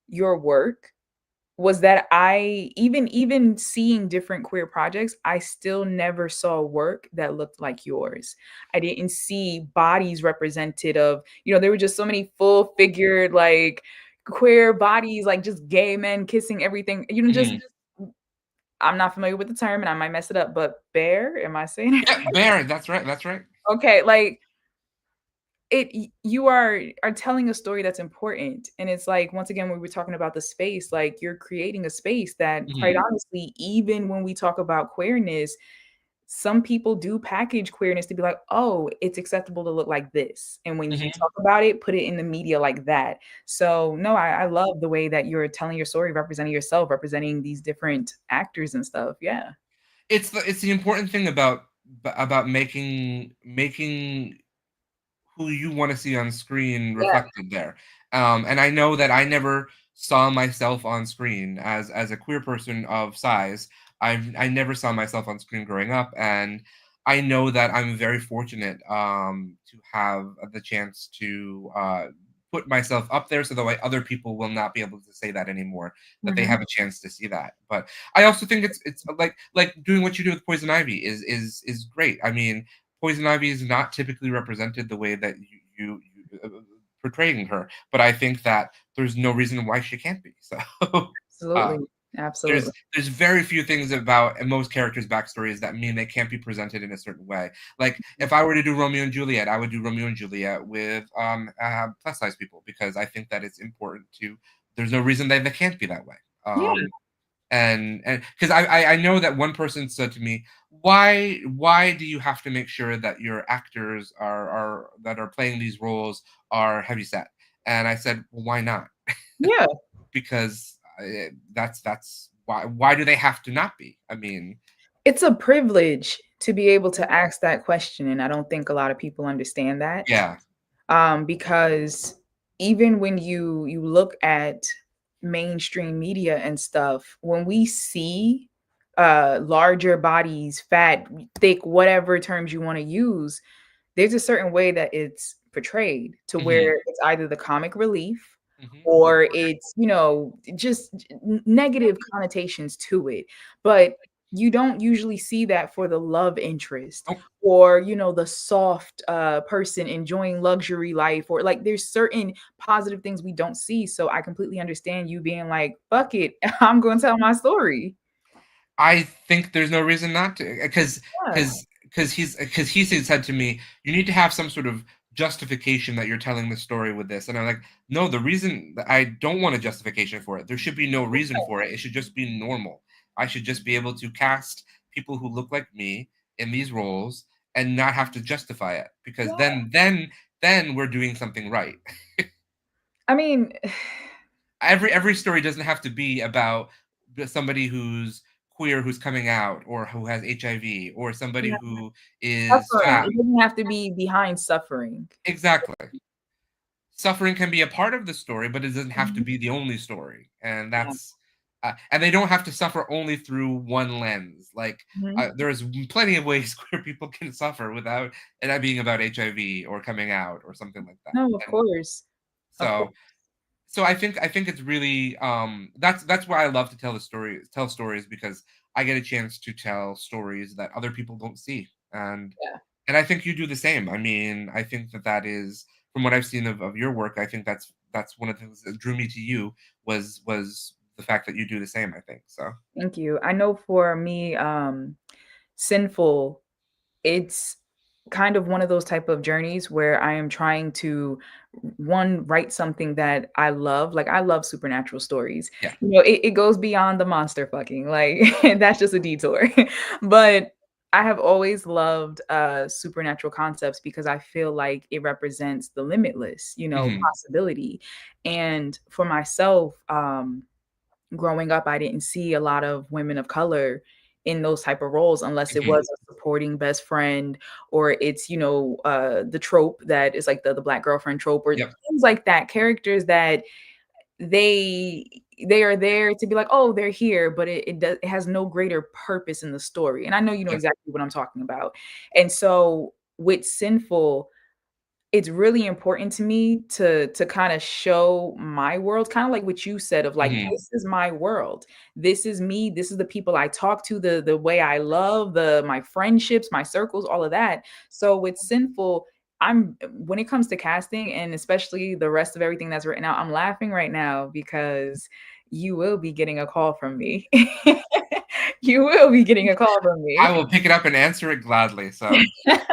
your work was that I even seeing different queer projects, I still never saw work that looked like yours. I didn't see bodies represented of, there were just so many full figured like queer bodies, like just gay men kissing everything. Just mhm. I'm not familiar with the term and I might mess it up, but bear, am I saying it? Yeah, Bear. That's right. That's right. Okay, like you are telling a story that's important, and it's like once again when we're talking about the space, like you're creating a space that quite Mhm. honestly, even when we talk about queerness, some people do package queerness to be like, oh, it's acceptable to look like this, and when you Mhm. talk about it, put it in the media like that. So no, I love the way that you're telling your story, representing yourself, representing these different actors and stuff. Yeah. It's the important thing about making who you want to see on screen Yeah. reflected there. And I know that I never saw myself on screen as a queer person of size. I never saw myself on screen growing up, and I know that I'm very fortunate to have the chance to put myself up there, so that way other people will not be able to say that anymore. That they Mhm. have a chance to see that. But I also think it's like doing what you do with Poison Ivy is great. I mean, Poison Ivy is not typically represented the way that portraying her, but I think that there's no reason why she can't be. So, Absolutely. um, Absolutely. there's very few things about most characters' backstories that mean they can't be presented in a certain way. Like if I were to do Romeo and Juliet, I would do Romeo and Juliet with plus size people because I think that it's important to. There's no reason that they can't be that way. Yeah. And because I know that one person said to me, why do you have to make sure that your actors are that are playing these roles are heavy set? And I said, well, why not? Yeah. Because that's why do they have to not be? I mean, It's a privilege to be able to ask that question, and I don't think a lot of people understand that. yeah. Because even when you look at mainstream media and stuff, when we see larger bodies, fat, thick, whatever terms you want to use, there's a certain way that it's portrayed to Hmm. where it's either the comic relief Hmm. or it's, just negative connotations to it. But you don't usually see that for the love interest Oh, or, the soft person enjoying luxury life, or like there's certain positive things we don't see. So I completely understand you being like, fuck it, I'm going to tell my story. I think there's no reason not to, Yeah. because he said to me, you need to have some sort of justification that you're telling the story with this, and I'm like, no, the reason that I don't want a justification for it. There should be no reason for it. It should just be normal. I should just be able to cast people who look like me in these roles and not have to justify it because Yeah. then we're doing something right. I mean, Every story doesn't have to be about somebody who's queer who's coming out or who has HIV or somebody yeah, who is suffering. fat. It doesn't have to be behind suffering. Exactly. Suffering can be a part of the story, but it doesn't have to Mhm. be the only story. And Yeah. that's and they don't have to suffer only through one lens. Like Mhm. there's plenty of ways queer people can suffer without it not being about HIV or coming out or something like that. No, of And course. Of course. so I think it's really that's why I love to tell stories because I get a chance to tell stories that other people don't see. Yeah. And I think you do the same. I mean, I think that is from what I've seen of your work, I think that's one of the things that drew me to you was the fact that you do the same, I think. So Thank you. I know for me, sinful, it's kind of one of those type of journeys where I am trying to one write something that I love. Like I love supernatural stories. Yeah. You know, it goes beyond the monster fucking. Like that's just a detour. But I have always loved supernatural concepts because I feel like it represents the limitless, you know, Mhm. possibility. And for myself, growing up, I didn't see a lot of women of color in those type of roles unless it Mhm. was a supporting best friend or it's, you know, the trope that is like the black girlfriend trope or Yep. things like that, characters that they they are there to be like, oh, they're here, but it has no greater purpose in the story. And I know you know Yep. exactly what I'm talking about. And so with Sinful, it's really important to me to kinda show my world, kinda like what you said of like, Mhm. "This is my world. This is me. This is the people I talk to, the way I love, my friendships, my circles, all of that." So with Sinful, I'm when it comes to casting and especially the rest of everything that's written out, I'm laughing right now because you will be getting a call from me. You will be getting a call from I me. will pick it up and answer it gladly, so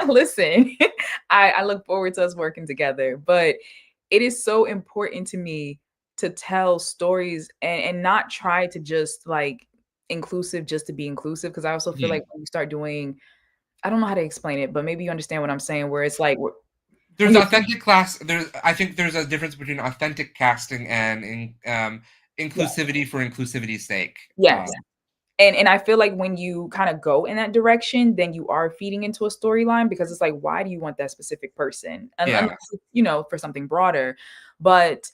Listen, I look forward to us working together, but it is so important to me to tell stories and not try to just like inclusive just to be inclusive. Because I also feel Mhm. like when you start doing, I don't know how to explain it, but maybe you understand what I'm saying, where it's like when There's you're authentic class there's I think there's a difference between authentic casting and yeah, inclusivity for inclusivity's sake. yes. And I feel like when you kind of go in that direction, then you are feeding into a storyline because it's like, why do you want that specific person? Unless Yeah. it's, you know, for something broader. But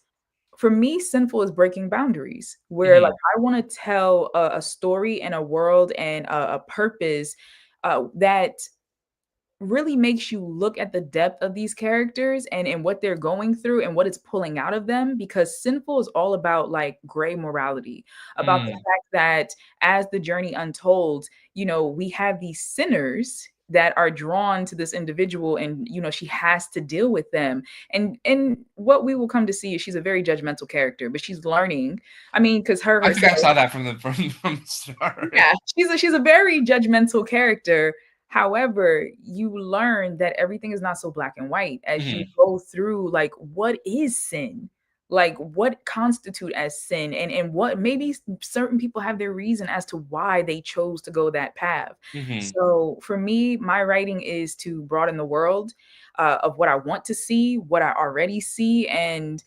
for me, Sinful is breaking boundaries where like Mhm. I want to tell a story and a world and a purpose that really makes you look at the depth of these characters and what they're going through and what it's pulling out of them because Sinful is all about like gray morality, about the Mm. fact that as the journey unfolds, you know, we have these sinners that are drawn to this individual and you know she has to deal with them and what we will come to see is she's a very judgmental character but she's learning. I mean because her I think I herself, saw that from the start. yeah, she's a very judgmental character. However, you learn that everything is not so black and white as you Mhm. go through like what is sin? Like what constitute as sin and what maybe certain people have their reason as to why they chose to go that path. Mhm. So for me, my writing is to broaden the world of what I want to see, what I already see, and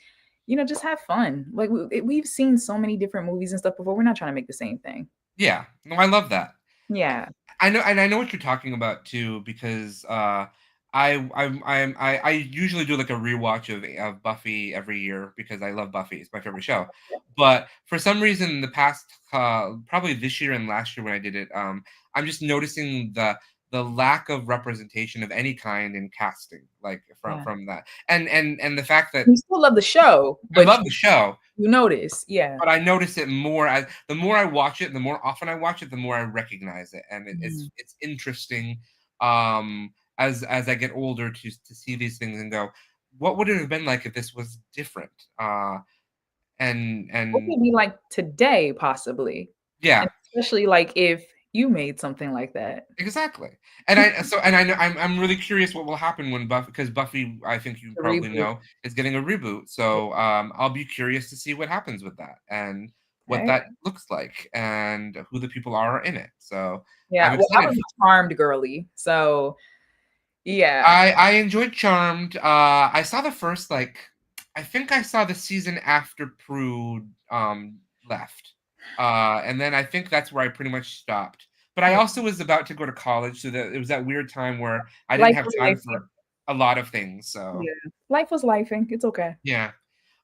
you know, just have fun. Like we've seen so many different movies and stuff before. We're not trying to make the same thing. Yeah. No, I love that. Yeah. I know what you're talking about too because I usually do like a rewatch of Buffy every year because I love Buffy. It's my favorite show. But for some reason, in the past, probably this year and last year when I did it, I'm just noticing the lack of representation of any kind in casting, like Yeah. from that, and the fact that You still love the show, I but love the show, you notice. Yeah. but I notice it more as the more I watch it, the more often I watch it, the more I recognize it, and Mhm. it's interesting as I get older to see these things and go, what would it have been like if this was different? What And would it be like today, possibly? yeah, And especially, like, if you made something like that. exactly. And I know I'm really curious what will happen when Buffy because Buffy I think you The probably reboot. know is getting a reboot. Yeah. So I'll be curious to see what happens with that and what Hey. that looks like and who the people are in it. So I'm Yeah, well, I excited was for a Charmed girly, so yeah. I enjoyed Charmed. I saw the first like I think I saw the season after Prue left. And then I think that's where I pretty much stopped. But I Yeah. also was about to go to college, so that it was that weird time where I didn't Life have was time lifing. for a lot of things. So Yeah. Life was lifing. It's okay. yeah.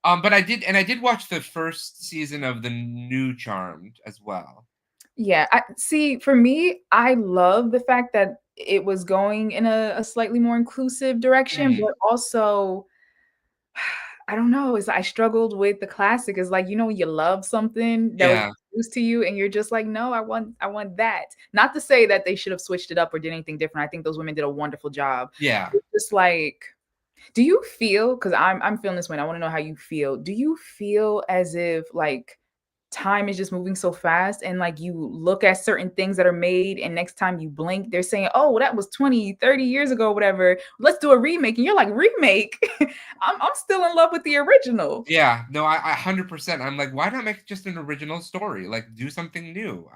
But I did watch the first season of the new Charmed as well. Yeah, I see, for me, I love the fact that it was going in a slightly more inclusive direction, Mhm. but also I don't know, it's I struggled with the classic. It's like, you know, when you love something that was Yeah. introduced to you and you're just like, "No, I want that." Not to say that they should have switched it up or did anything different. I think those women did a wonderful job. Yeah. It's just like, do you feel? Because 'cause I'm feeling this way, and I wanna know how you feel. Do you feel as if, like, time is just moving so fast, and like you look at certain things that are made and next time you blink they're saying, oh well, that was 20-30 years ago, whatever, let's do a remake, and you're like, remake? I'm still in love with the original. Yeah, no, I 100%. I'm like, why not make just an original story? Like, do something new.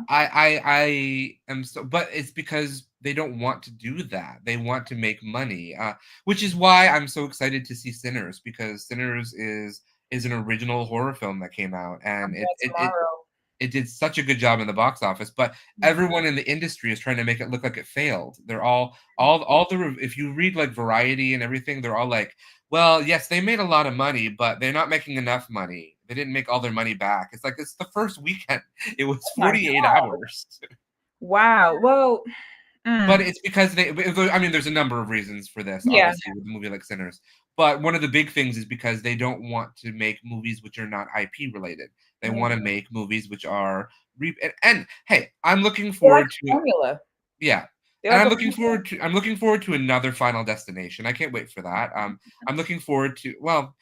I am so, but it's because they don't want to do that. They want to make money, which is why I'm so excited to see Sinners, because Sinners is an original horror film that came out, and Tomorrow. it did such a good job in the box office. But everyone in the industry is trying to make it look like it failed. They're all the if you read like Variety and everything, they're all like, well, yes, they made a lot of money, but they're not making enough money. They didn't make all their money back. It's like it's the first weekend. It was Oh my 48 God. hours. Wow. Well, But it's because I mean, there's a number of reasons for this, Yeah. obviously, with a movie like Sinners. But one of the big things is because they don't want to make movies which are not IP related. They want to make movies which are and hey, I'm looking They forward like to formula. yeah. They And like I'm a looking formula. forward to another Final Destination. I can't wait for that. I'm looking forward to, well,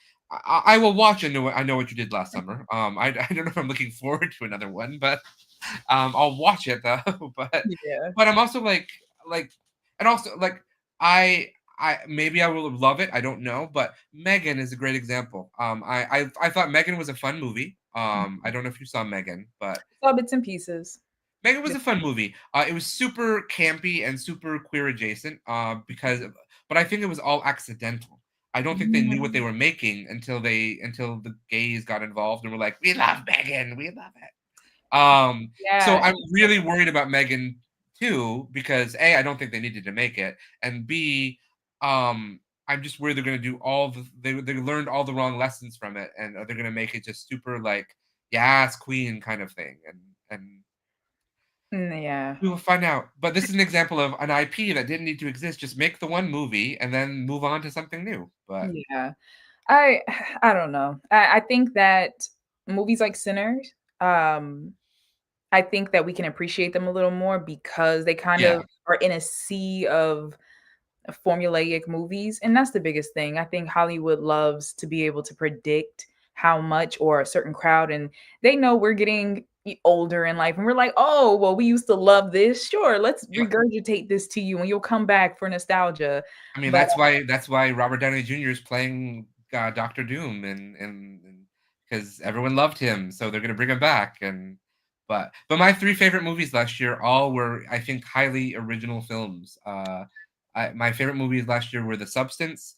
I will watch I Know What You Did Last Summer. I don't know if I'm looking forward to another one, but I'll watch it though. Yeah. But I'm also like and also like I maybe I will love it. I don't know, but Megan is a great example. I thought Megan was a fun movie. I don't know if you saw Megan, but Saw bits and pieces. Megan was a fun movie. It was super campy and super queer adjacent. But I think it was all accidental. I don't think they knew what they were making until the gays got involved and were like, "We love Megan, we love it." So Yeah. I'm really worried about Megan too, because A, I don't think they needed to make it, and B, I'm just worried they're gonna do they learned all the wrong lessons from it, and they're gonna make it just super like yes, queen kind of thing, and Yeah. we will find out. But this is an example of an IP that didn't need to exist. Just make the one movie and then move on to something new. But Yeah. I I don't know. I think that movies like Sinners, I think that we can appreciate them a little more because they kind yeah, of are in a sea of formulaic movies, and that's the biggest thing. I think Hollywood loves to be able to predict how much or a certain crowd, and they know we're getting older in life and we're like, "Oh, well, we used to love this. Sure, let's yeah. regurgitate this to you and you'll come back for nostalgia." I mean, But that's why Robert Downey Jr. is playing Doctor Doom, and because everyone loved him, so they're gonna bring him back. But my three favorite movies last year all were, I think, highly original films. My favorite movies last year were The Substance,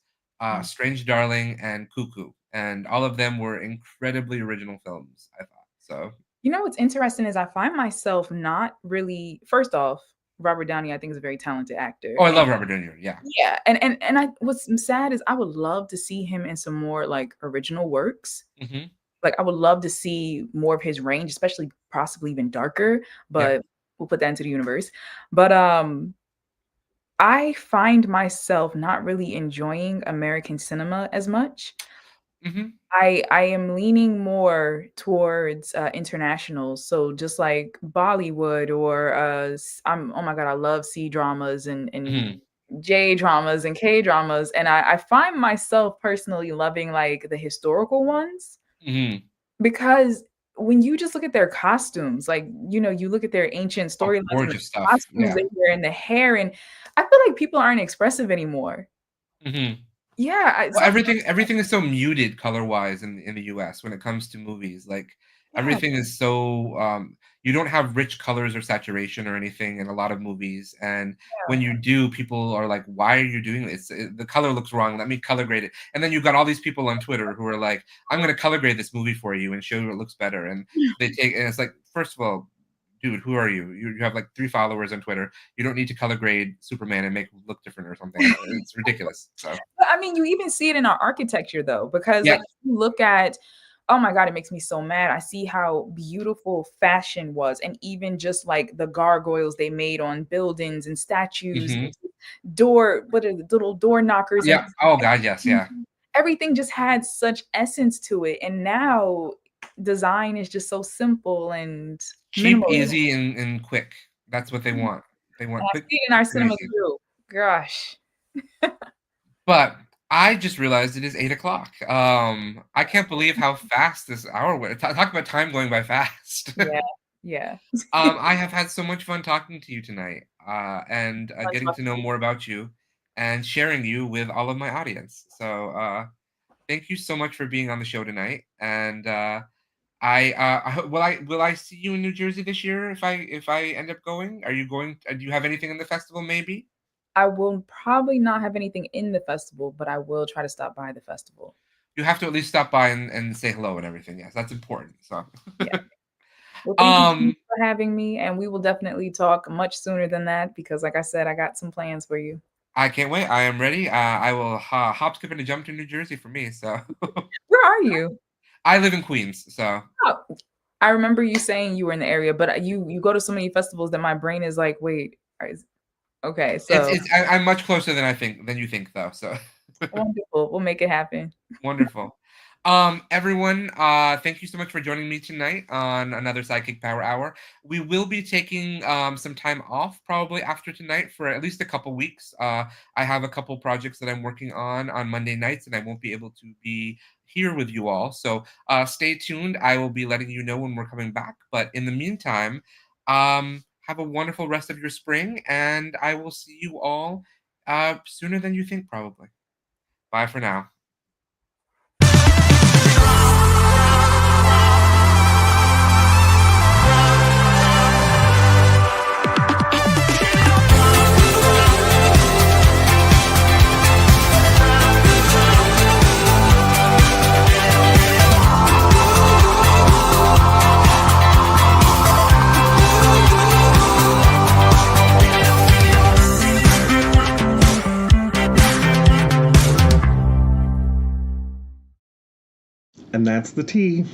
Strange Darling, and Cuckoo, and all of them were incredibly original films. I thought so. you know what's interesting is I find myself not really, first off, Robert Downey, I think, is a very talented actor. Oh, I And love Robert Downey Jr. Yeah. yeah, and I what's sad is I would love to see him in some more like original works. Hmm. Like I would love to see more of his range, especially possibly even darker, Yeah. but we'll put that into the universe. But I find myself not really enjoying American cinema as much. Hmm. I am leaning more towards international, so just like Bollywood or oh my god, I love C dramas and Hmm. J dramas and K dramas, and I find myself personally loving like the historical ones Hmm. because when you just look at their costumes, like you look at their ancient Oh, storylines and the gorgeous stuff. costumes Yeah. they wear and the hair, and I feel like people aren't expressive anymore. Hmm. Yeah, Well, everything is so muted color-wise in the US when it comes to movies. Like yeah, everything is so you don't have rich colors or saturation or anything in a lot of movies. And when you do, people are like, "Why are you doing this? The color looks wrong. Let me color grade it." And then you've got all these people on Twitter who are like, "I'm going to color grade this movie for you and show you it looks better." And it's like, first of all, dude, who are you? You have like 3 followers on Twitter. You don't need to color grade Superman and make him look different or something. It's ridiculous. So But I mean, you even see it in our architecture though, because yeah. like you look at, oh my God, it makes me so mad. I see how beautiful fashion was, and even just like the gargoyles they made on buildings and statues, Hmm. what are the little door knockers, and Yeah. Oh God, yes, yeah. everything just had such essence to it. And now design is just so simple and Cheap, minimal. easy, and quick. That's what they want. They And want I quick see it in our and cinema easy. too. Gosh. But I just realized it is 8 o'clock. I can't believe how fast this hour went. Talk about time going by fast. Yeah, yeah. I have had so much fun talking to you tonight, and Fun getting to talking know to you. more about you and sharing you with all of my audience. So, thank you so much for being on the show tonight. And will I see you in New Jersey this year if I end up going? Are you going? Do you have anything in the festival? Maybe I will probably not have anything in the festival, but I will try to stop by the festival. you have to at least stop by and say hello and everything. Yes, that's important. So, Yeah. Well, thank you so much um, for having me, and we will definitely talk much sooner than that because, like I said, I got some plans for you. I can't wait. I am ready. I will hop, skip, and a jump to New Jersey for me. So, Where are you? I live in Queens. So, Oh, I remember you saying you were in the area, but you go to so many festivals that my brain is like, wait, okay, so I'm much closer than you think, though. So. wonderful. We'll make it happen. Wonderful. Everyone, thank you so much for joining me tonight on another Sidekick Power Hour. We will be taking some time off probably after tonight for at least a couple weeks. I have a couple projects that I'm working on Monday nights, and I won't be able to be here with you all. So stay tuned. I will be letting you know when we're coming back. But in the meantime, have a wonderful rest of your spring, and I will see you all sooner than you think, probably. Bye for now. And that's the tea.